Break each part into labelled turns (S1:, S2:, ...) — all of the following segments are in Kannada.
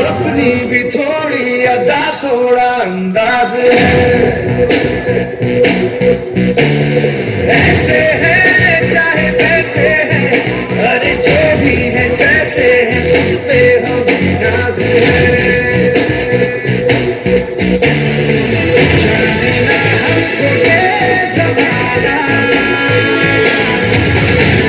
S1: अपनी भी थोड़ी अदा थोड़ा अंदाज ऐसे है चाहे वैसे है, अरे जो भी है जैसे है खुद पे हम नाज है। जाने ना हमको ये ज़माना,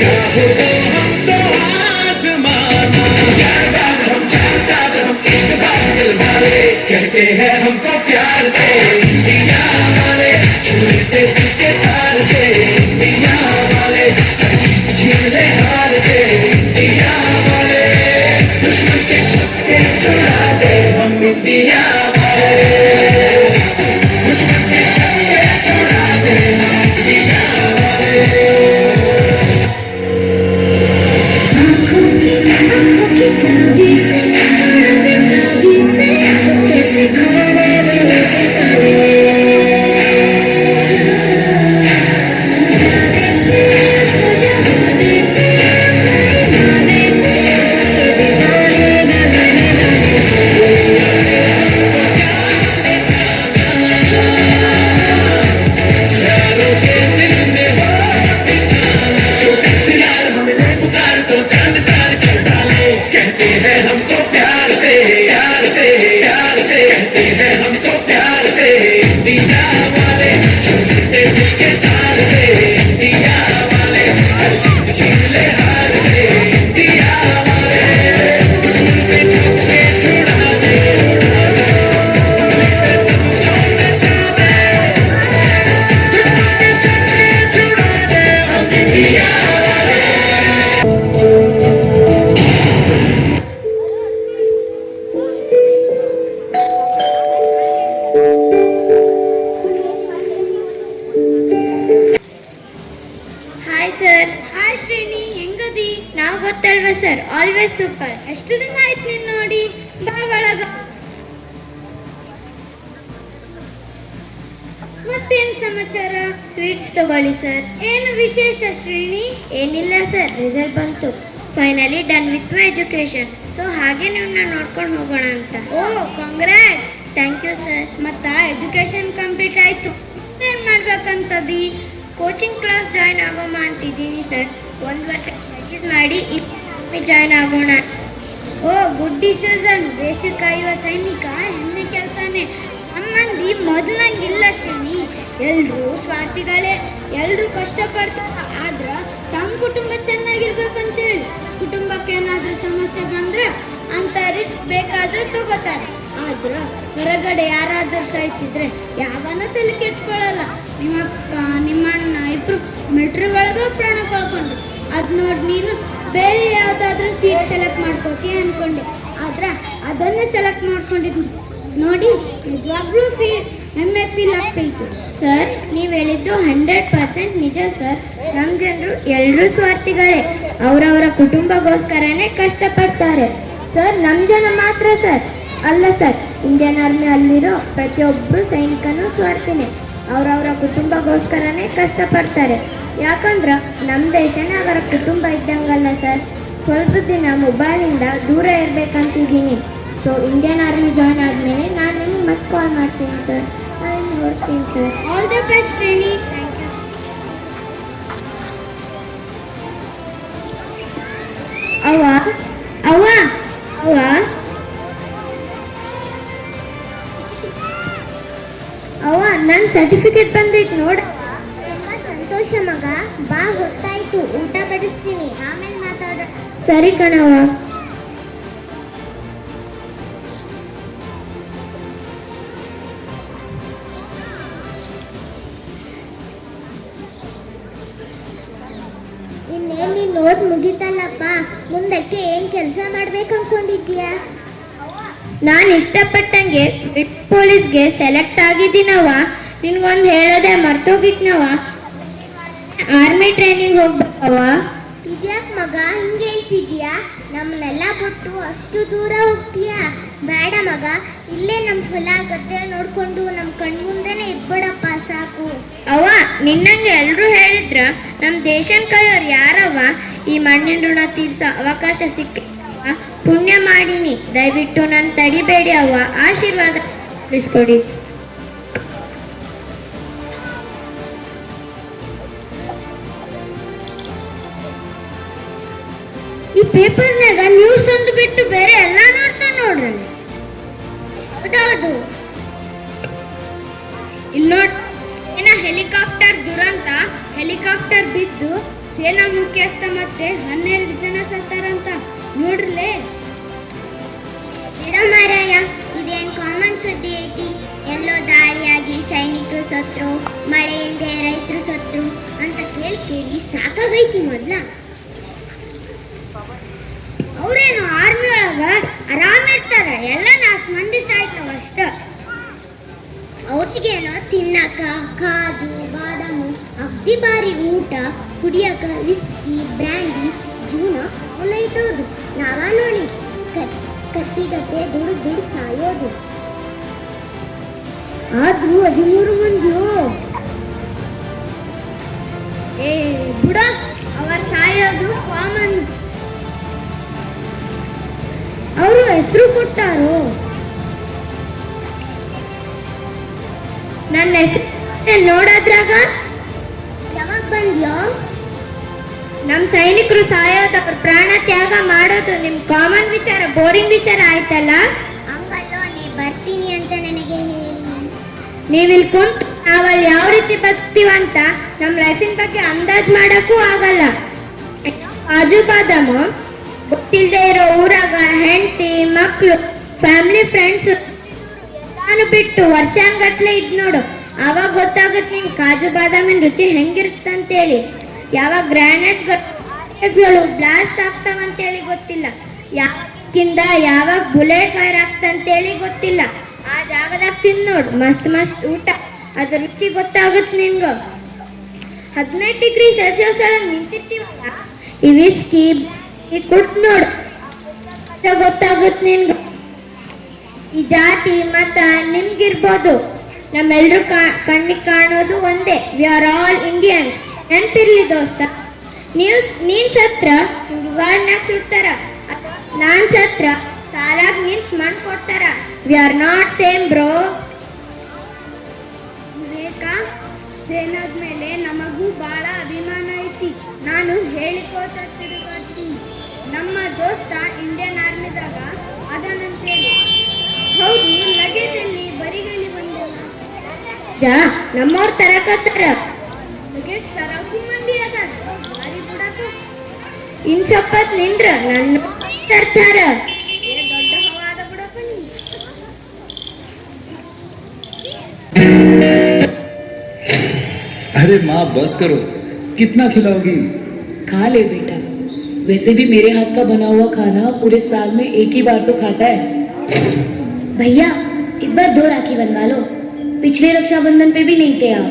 S1: चाहो तो हम तो आज़माना। यारबाज़ हम चालसाज़ हम इश्क़बाज़ दिलवाले, कहते हैं हमको प्यार से इंडिया वाले, छूते दिल के तार से इंडिया वाले, छीन ले हार से इंडिया वाले, दुश्मन के छक्के छुड़ा दे हम इंडिया वाले, दुश्मन के छक्के छुड़ा दे हम इंडिया वाले।
S2: आँखों की चाबी से बेताबी से कैसे खोले मेरे ताले,
S1: कहते हैं हमको प्यार से यार से यार से, कहते हैं हमको प्यार से इंडिया वाले, छूते दिल के तार से इंडिया वाले, हर चीज छीन ले हार से इंडिया वाले, दुश्मन के छक्के छुड़ा दे, दुश्मन के छक्के छुड़ा दे हम इंडिया वाले।
S2: Hi sir. ಹಾಯ್ ಶ್ರೇಣಿ, ಹೆಂಗದಿ? ನಾವು ಗೊತ್ತಲ್ವ ಸರ್, ಆಲ್ವೇಸ್ ಸೂಪರ್. ಎಷ್ಟು ದಿನ ಆಯ್ತು ನೀನು ನೋಡಿ, ಬಾ ಒಳಗ. ಮತ್ತೇನು ಸಮಾಚಾರ? ಸ್ವೀಟ್ಸ್ ತಗೊಳ್ಳಿ ಸರ್. ಏನು ವಿಶೇಷ ಶ್ರೇಣಿ? ಏನಿಲ್ಲ ಸರ್, ರಿಸಲ್ಟ್ ಬಂತು. Finally done with my education. So ಹಾಗೆ ನಿಮ್ಮನ್ನ ನೋಡ್ಕೊಂಡು ಹೋಗೋಣ ಅಂತ. Oh congrats. Thank you sir. ಮತ್ತ ಎಜುಕೇಶನ್ ಕಂಪ್ಲೀಟ್ ಆಯ್ತು, ಏನು ಮಾಡ್ಬೇಕಂತದಿ? ಕೋಚಿಂಗ್ ಕ್ಲಾಸ್ ಜಾಯ್ನ್ ಆಗೋಮ ಅಂತಿದ್ದೀನಿ ಸರ್. 1 ವರ್ಷ ಪ್ರಾಕ್ಟೀಸ್ ಮಾಡಿ ಜಾಯ್ನ್ ಆಗೋಣ. Oh good decision. ದೇಶ ಕಾಯುವ ಸೈನಿಕ ಹೆಮ್ಮೆ ಕೆಲಸನೇ. ನಮ್ಮ ಮಂದಿ ಮೊದಲಂಗಿಲ್ಲ ಶ್ರೇಣಿ, ಎಲ್ಲರೂ ಸ್ವಾರ್ಥಿಗಳೇ, ಎಲ್ಲರೂ ಕಷ್ಟಪಡ್ತಾರೆ. ಆದ್ರೆ ತಮ್ಮ ಕುಟುಂಬ ಚೆನ್ನಾಗಿರ್ಬೇಕಂತೇಳಿ ಕುಟುಂಬಕ್ಕೆ ಏನಾದರೂ ಸಮಸ್ಯೆ ಬಂದ್ರೆ ಅಂತ ರಿಸ್ಕ್ ಬೇಕಾದ್ರೆ ತಗೋತಾರೆ. ಆದ್ರೆ ಹೊರಗಡೆ ಯಾರಾದರೂ ಸಾಯ್ತಿದ್ರೆ ಯಾವನೂ ತಲೆ ಕೆಡಿಸ್ಕೊಳ್ಳಲ್ಲ. ನಿಮ್ಮ ಅಣ್ಣ ಇಬ್ಬರು ಮಿಲ್ಟ್ರಿ ಒಳಗೆ ಪ್ರಾಣ ಕಳ್ಕೊಂಡ್ರು. ಅದು ನೋಡಿ ನೀನು ಬೇರೆ ಯಾವುದಾದ್ರೂ ಸೀಟ್ ಸೆಲೆಕ್ಟ್ ಮಾಡ್ಕೋತೀಯ ಅಂದ್ಕೊಂಡೆ, ಆದ್ರೆ ಅದನ್ನೇ ಸೆಲೆಕ್ಟ್ ಮಾಡ್ಕೊಂಡಿದ್ದು ನೋಡಿ ನಿಜವಾಗ್ಲೂ ಹೆಮ್ಮೆ ಫೀಲ್ ಆಗ್ತೈತು. ಸರ್, ನೀವು ಹೇಳಿದ್ದು 100% ನಿಜ ಸರ್. ನಮ್ಮ ಜನರು ಎಲ್ಲರೂ ಸ್ವಾರ್ಥಿಗಳೇ, ಅವರವರ ಕುಟುಂಬಗೋಸ್ಕರನೇ ಕಷ್ಟಪಡ್ತಾರೆ ಸರ್. ನಮ್ಮ ಜನ ಮಾತ್ರ ಸರ್ ಅಲ್ಲ ಸರ್, ಇಂಡಿಯನ್ ಆರ್ಮಿ ಅಲ್ಲಿರೋ ಪ್ರತಿಯೊಬ್ಬರು ಸೈನಿಕನೂ ಸ್ವಾರ್ಥಿನೇ, ಅವರವರ ಕುಟುಂಬಗೋಸ್ಕರನೇ ಕಷ್ಟಪಡ್ತಾರೆ. ಯಾಕಂದ್ರೆ ನಮ್ಮ ದೇಶನೇ ಅವರ ಕುಟುಂಬ ಇದ್ದಂಗಲ್ಲ ಸರ್. ಸ್ವಲ್ಪ ದಿನ ಮೊಬೈಲಿಂದ ದೂರ ಇರಬೇಕಂತಿದ್ದೀನಿ. ಸೊ ಇಂಡಿಯನ್ ಆರ್ಮಿ ಜಾಯ್ನ್ ಆದಮೇಲೆ ನಾನು ನಿಮ್ಗೆ ಮತ್ತೆ ಕಾಲ್ ಮಾಡ್ತೀನಿ ಸರ್. ನಾನು ನೋಡ್ತೀನಿ sir. All the best Shreni. Thank you. ಅವ್ವ ಅವ್ವ ಅವ್ವ ಅವ್ವ, ನನ್ನ ಸರ್ಟಿಫಿಕೇಟ್ ಬಂದೈತೆ ನೋಡ. ಸಂತೋಷ ಮಗ, ಬಾ ಹೊತ್ತಾಯ್ತು, ಊಟ ಬಡಿಸ್ತೀನಿ, ಆಮೇಲೆ ಮಾತಾಡ. ಸರಿ ಕಣವ್ವ. ಇನ್ನೇನು ನೀನು ಓದ್ ಮುಗಿತಲ್ಲಪ್ಪ, ಮುಂದಕ್ಕೆ ಏನು ಕೆಲಸ ಮಾಡ್ಬೇಕು ಅನ್ಕೊಂಡಿದ್ಯಾ? ನಾನು ಇಷ್ಟಪಟ್ಟಂಗೆ ಪೊಲೀಸ್ಗೆ ಸೆಲೆಕ್ಟ್ ಆಗಿದ್ದೀನವ. ನಿನ್ಗೊಂದು ಹೇಳೋದೆ ಮರ್ತೋಗಿದ್ನವ, ಆರ್ಮಿ ಟ್ರೈನಿಂಗ್ ಹೋಗ್ಬೇಕವ. ಇದ್ಯಾಕೆ ಮಗ ಹಿಂಗೆ ಹೇಳ್ತಿದ್ಯಾ? ನಮ್ಮನ್ನೆಲ್ಲ ಬಿಟ್ಟು ಅಷ್ಟು ದೂರ ಹೋಗ್ತೀಯಾ? ಬೇಡ ಮಗ, ಇಲ್ಲೇ ನಮ್ಮ ಹೊಲ ಗದ್ದೆ ನೋಡ್ಕೊಂಡು ನಮ್ಮ ಕಣ್ಮುಂದೆನೆ ಇದ್ಬಿಡಪ್ಪ ಸಾಕು. ಅವ್ವ ನಿನ್ನಂಗೆ ಎಲ್ಲರೂ ಹೇಳಿದ್ರ ನಮ್ಮ ದೇಶನ್ ಕಾಯೋರು ಯಾರವ್ವ? ಈ ಮಣ್ಣಿನ ಋಣ ತೀರ್ಸೋ ಅವಕಾಶ ಸಿಕ್ಕ ಪುಣ್ಯ ಮಾಡೀನಿ. ದಯವಿಟ್ಟು ನನ್ನ ತಡಿಬೇಡಿ ಅವ್ವ, ಆಶೀರ್ವಾದ ತಿಳಿಸ್ಕೊಡಿ. ಈ ಪೇಪರ್ನಾಗ ನ್ಯೂಸ್ ಒಂದು ಬಿಟ್ಟು ಬೇರೆ ಎಲ್ಲ ನೋಡ್ತಾ ನೋಡ್ರಿ. ಹೌದೌದು, ಇಲ್ಲಿ ನೋಡ್, ಸೇನಾ ಹೆಲಿಕಾಪ್ಟರ್ ದುರಂತ. ಹೆಲಿಕಾಪ್ಟರ್ ಬಿದ್ದು ಸೇನಾ ಮುಖ್ಯಸ್ಥ ಮತ್ತೆ 12 ಜನ ಸತ್ತಾರಂತ ನೋಡ್ರಲೇ. ಮಾರಾಯ, ಇದೇನ್ ಕಾಮನ್ ಸುದ್ದಿ ಐತಿ? ಎಲ್ಲೋ ದಾಳಿಯಾಗಿ ಸೈನಿಕರು ಸತ್ರು, ಮಳೆ ಇಲ್ಲದೆ ರೈತರು ಸತ್ರು ಅಂತ ಕೇಳಿ ಸಾಕಾಗೈತಿ. ಮೊದ್ಲ ಅವ್ರೇನು ಆರ್ಮಿ ಒಳಗ ಆರಾಮ್ ಇರ್ತಾರ, ಎಲ್ಲ 4 ಮಂದಿ ಸಾಯ್ತಾವ ಅಷ್ಟ. ಅವ್ರಿಗೇನೋ ತಿನ್ನಕ ಕಾಜು ಬಾದಾಮು, ಅಗ್ದಿ ಬಾರಿ ಊಟ, ಕುಡಿಯಕ ವಿಸ್ಕಿ ಬ್ರ್ಯಾಂಡಿ, ಜೀವನ ಅವನೈತೋದು. ನಾವ ನೋಡಿ ಕತ್ತಿಗತ್ತೆ ದುಡ್ಡು ಸಾಯೋದು. ಆದ್ರೂ 13 ಮಂದಿಯೋ ಬಿಡ, ಅವರ್ ಸಾಯೋದು ಕಾಮನ್. ಅವರು ಹೆಸರು ಕೊಟ್ಟಾರು. ನನ್ನ ಹೆಸರು ನೋಡೋದ್ರಾಗ ಯಾವಾಗ ಬಂದ್ಯೋ? ನಮ್ಮ ಸೈನಿಕರು ಸಾಯೋದು, ಅವ್ರ ಪ್ರಾಣ ತ್ಯಾಗ ಮಾಡೋದು ನಿಮ್ ಕಾಮನ್ ವಿಚಾರ, ಬೋರಿಂಗ್ ವಿಚಾರ ಆಯ್ತಲ್ಲ. ಹಂಗಲ್ಲೋ, ನೀ ಬರ್ತೀನಿ ಅಂತ ನನಗೆ ಹೇಳಿ. ನೀವಿಲ್ಲಿ ಕುಂತು ನಾವಲ್ಲಿ ಯಾವ ರೀತಿ ಬದುಕ್ತೀವಂತ ನಮ್ಮ ಲೈಫಿನ ಬಗ್ಗೆ ಅಂದಾಜ್ ಮಾಡಕ್ಕೂ ಆಗಲ್ಲ. ಕಾಜು ಬಾದಾಮು ಗೊತ್ತಿಲ್ಲದೆ ಇರೋ ಊರಾಗ ಹೆಂಡತಿ ಮಕ್ಕಳು ಫ್ಯಾಮಿಲಿ ಫ್ರೆಂಡ್ಸ್ ನಾನು ಬಿಟ್ಟು ವರ್ಷಾನ್ಗಟ್ಲೆ ಇದ್ ನೋಡು. ಆವಾಗ ಗೊತ್ತಾಗುತ್ತೆ ನಿಂಗೆ ಕಾಜು ಬಾದಾಮಿನ ರುಚಿ ಹೆಂಗಿರುತ್ತಂತೇಳಿ. ಯಾವಾಗ ಗ್ರಾನೇಟ್ಸ್ಗಳು ಬ್ಲಾಸ್ಟ್ ಆಗ್ತಾವಂತೇಳಿ ಗೊತ್ತಿಲ್ಲ, ಯಾವಾಗಿಂದ ಯಾವಾಗ ಬುಲೆಟ್ ಫೈರ್ ಆಗ್ತಂತೇಳಿ ಗೊತ್ತಿಲ್ಲ. ಆ ಜಾಗದಾಗ ತಿಂದು ನೋಡು, ಮಸ್ತ್ ಮಸ್ತ್ ಊಟ, ಅದ್ರ ರುಚಿ ಗೊತ್ತಾಗುತ್ತೆ ನಿನ್ಗ. 15 ಡಿಗ್ರಿ ಸೆಲ್ಸಿಯಸ್ ಒಳಗೆ ನಿಂತಿರ್ತೀವಲ್ಲ, ಈ ವಿಸ್ಕಿ ಕುಡ್ದು ನೋಡು, ಗೊತ್ತಾಗುತ್ತೆ ನಿನ್ಗ. ಈ ಜಾತಿ ಮತ ನಿಮ್ಗಿರ್ಬೋದು, ನಮ್ಮೆಲ್ರೂ ಕಣ್ಣಿಗೆ ಕಾಣೋದು ಒಂದೇ, ವಿ ಆರ್ ಆಲ್ ಇಂಡಿಯನ್ಸ್. ನೆನ್ಪಿರ್ಲಿ ದೋಸ್ತ, ನೀನ್ ಸತ್ರ ಸುಡುಗಾಡ್ನಾಗ ಸುಡ್ತಾರ, ನಾನ್ ಸತ್ರ ಸಾಲಾಗ ನಿಂತ್ ಮಣ್ ಕೊಡ್ತಾರ. We are not same bro. Viveka, ಸೇನಾದ ಮೇಲೆ ನಮಗೂ ಬಹಳ ಅಭಿಮಾನ ಐತಿ. ನಾನು ಹೇಳಿಕೋತ ತಿರುಗಾಡ್ತೀನಿ. ನಮ್ಮ ದೋಸ್ತ ಇಂಡಿಯನ್ ಆರ್ಮಿದಾಗ ಅದನ್ನಂತೇಳಿ. ಹೌದು, ಲಗೇಜ್ ಅಲ್ಲಿ ಬರಿಗೈಲಿ ಬಂದಲ್ಲ. ಜಾ ನಮ್ಮವ್ರ ತರಕತ್ತಾರ. ಲಗೇಜ್ ತರಕು ಮಂದಿ ಅದ, ಬಾರಿ ಬಿಡಕ. ಇನ್ ಸ್ವಲ್ಪತ್ ನಿಂದ್ರ, ನನ್ನ ತರ್ತಾರ. ದೊಡ್ಡ ಹವಾದ ಬಿಡಪ್ಪ ನೀ.
S3: अरे माँ बस करो, कितना खिलाओगी?
S4: खा ले बेटा, वैसे भी मेरे हाथ का बना हुआ खाना पूरे साल में एक ही बार तो खाता है।
S5: भैया इस बार 2 राखी बनवा लो, पिछले रक्षाबंधन पे भी नहीं थे आप।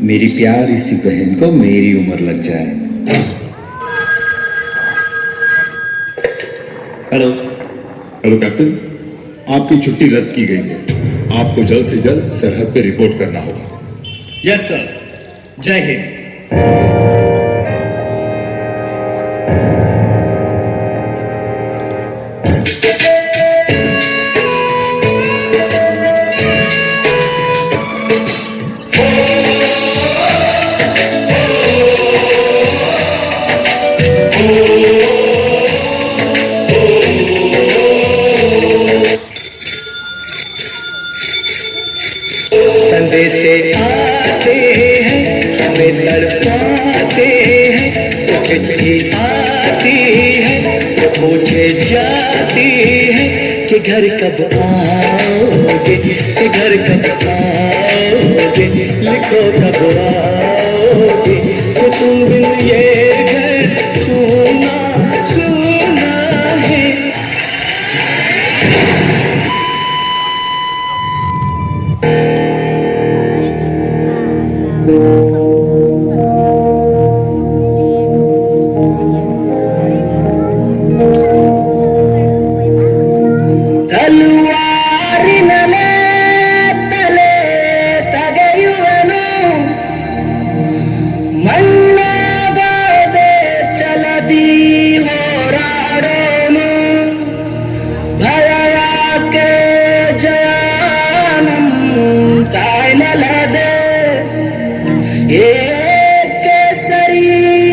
S3: मेरी प्यारी सी बहन को मेरी उम्र लग जाए।
S6: हेलो हेलो कैप्टन, आपकी छुट्टी रद्द की गई है। आपको जल्द से जल्द सरहद पे रिपोर्ट करना होगा।
S1: यस सर, जय हिंद।
S7: संदेशे आते हैं, हमें तड़पाते हैं, तो चिट्ठी आती है, तो पूछे जाती है कि घर कब आओगे, कि घर कब आओगे, लिखो कब आओगे, तो तुम बिन ये घर सुना सुना है। तलवार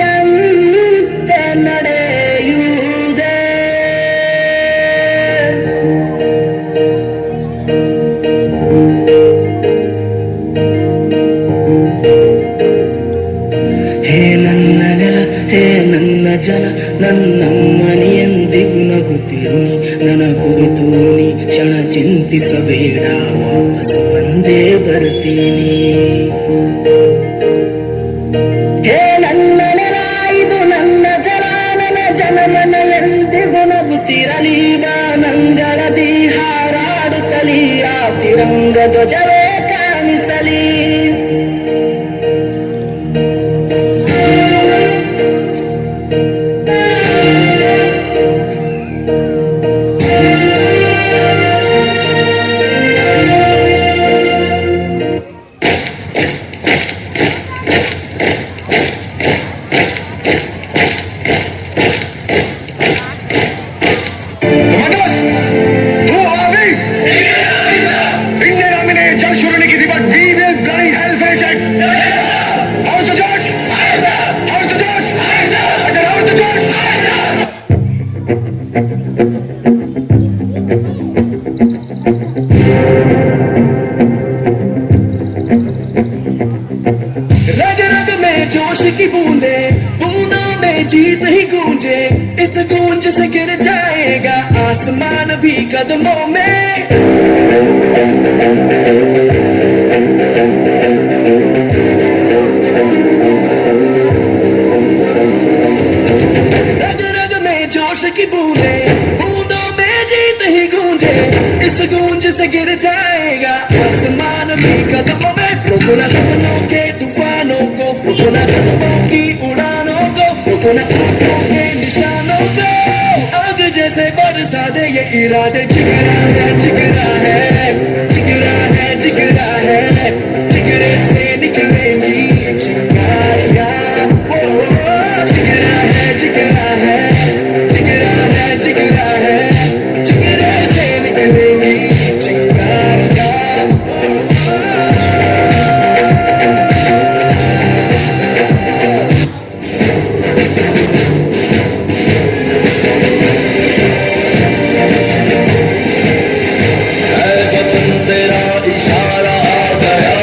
S7: ಏಕಸರಿಯಂತೆ ನಡೆಯುವುದೇ ಹೇ ನನ್ನ ನೆಲ ಹೇ ನನ್ನ ಜಲ ನನ್ನಮ್ಮನಿ ಎಂದಿಗೂ ನಗುತ್ತಿರುನಿ ನನ್ನ ಕುರಿತು ನೀ ಕ್ಷಣ ಚಿಂತಿಸಬೇಡ ವಾಪಸ್ ಬಂದೇ ಬರ್ತೀನಿ ಹೇ ನನ್ನ ನೆಲ ಇದು ನನ್ನ ಜಲ ನನ್ನ ಜನಮನ ಎಂದಿಗೂ ನಗುತ್ತಿರಲಿ ಬಾನಂಗಳದಿ ಹಾರಾಡುತ್ತಲಿ ಆ ತಿರಂಗ ಧ್ವಜವೇ ಕಾಣಿಸಲಿ रग रग में जोश की बूंदे बूंदों में जीत ही गूंजे इस गूंज से गिर जाएगा आसमान भी कदमों में रग रग में जोश की बूंदे बूंदों में जीत ही गूंजे इस गूंज से गिर जाएगा आसमान भी कदमों में रोको ना सपनों के तूफानों को रोको ना जज्बों की उड़ानों को रोको ना आंखों के निशानों को आग जैसे बरसा दे ये इरादे जिगरा है जिगरा है जिगरा है जिगरा है जिगरे से निकलेंगी चिंगारियां जिगरा है जिगरा है जिगरा है जिगरा है जिगरे से निकलेंगी चिंगारियां तेरा इशारा आ गया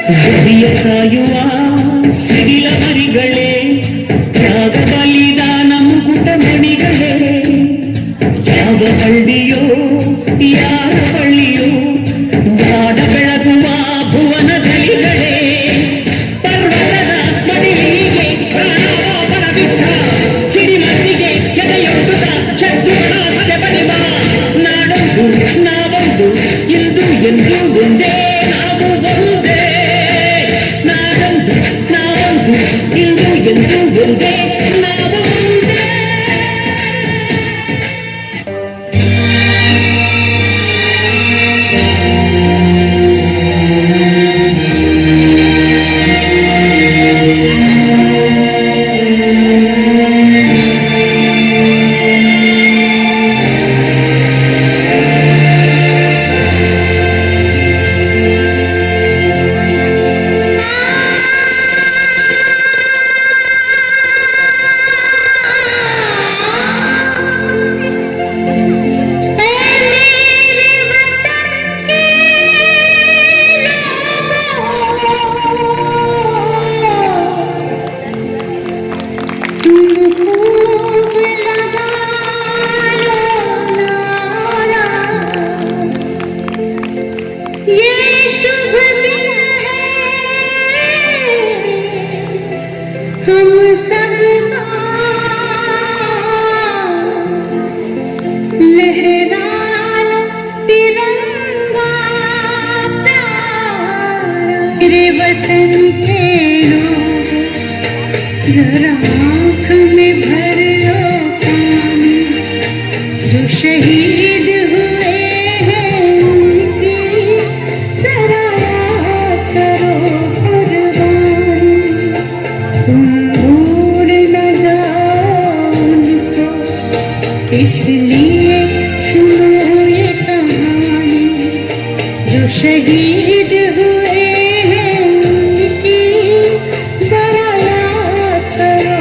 S8: ಗುಡಿಯ ಕಾಯುವ ಸಿಡಿಲ ಮರಿಗಳೇ ತ್ಯಾಗ ಬಲಿದಾನ ಮುಕುಟ ಮಣಿಗಳೇ ಯಾವ ಹಳ್ಳಿಯೋ ಯಾರ ಹಳ್ಳಿಯೋ ನಾಡ ಬೆಳಗುವ ಭುವನ ಗಲಿಗಳೇ ಪರ್ವತದ ಮಡಿಲಿಗೆ ಪ್ರಾಣಾಪಾನ ಬಿಟ್ಟ ಸಿಡಿಮದ್ದಿಗೆ ಎದೆಯೊಡ್ಡುತ್ತ ಶತ್ರುಗಳ ಸದೆ ಬಡಿವ ನಾಡೊಂದು ನಾವೊಂದು ಇಂದು ಎಂದು ಒಂದೇ ನಾವು ಒಂದೇ ನಾವೊಂದು ನಾವೊಂದು ಇಂದು ಎಂದು ಒಂದೇ ನಾವು ಒಂದೇ
S2: ये शुभ दिन है हम सबका लहरा लो तिरंगा प्यारा मेरे वतन के लोग जरा आँख में भर लो पानी जो शहीद हुए हैं उनकी जरा याद करो कुर्बानी तुम भूल न जाओ उनको इसलिए सुनो ये कहानी जो शहीद हुए हैं उनकी जरा याद करो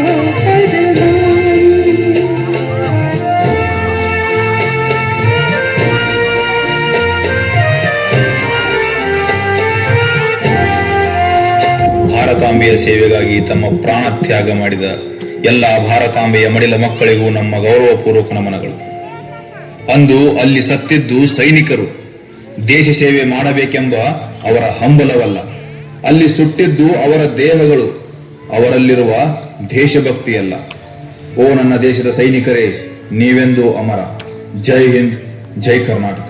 S9: ಭಾರತಾಂಬೆಯ ಸೇವೆಗಾಗಿ ತಮ್ಮ ಪ್ರಾಣ ತ್ಯಾಗ ಮಾಡಿದ ಎಲ್ಲ ಭಾರತಾಂಬೆಯ ಮಡಿಲ ಮಕ್ಕಳಿಗೂ ನಮ್ಮ ಗೌರವಪೂರ್ವಕ ನಮನಗಳು. ಅಂದು ಅಲ್ಲಿ ಸತ್ತಿದ್ದು ಸೈನಿಕರು, ದೇಶ ಸೇವೆ ಮಾಡಬೇಕೆಂಬ ಅವರ ಹಂಬಲವಲ್ಲ. ಅಲ್ಲಿ ಸುಟ್ಟಿದ್ದು ಅವರ ದೇಹಗಳು, ಅವರಲ್ಲಿರುವ ದೇಶಭಕ್ತಿಯಲ್ಲ. ಓ ನನ್ನ ದೇಶದ ಸೈನಿಕರೇ, ನೀವೆಂದೂ ಅಮರ. ಜೈ ಹಿಂದ್, ಜೈ ಕರ್ನಾಟಕ.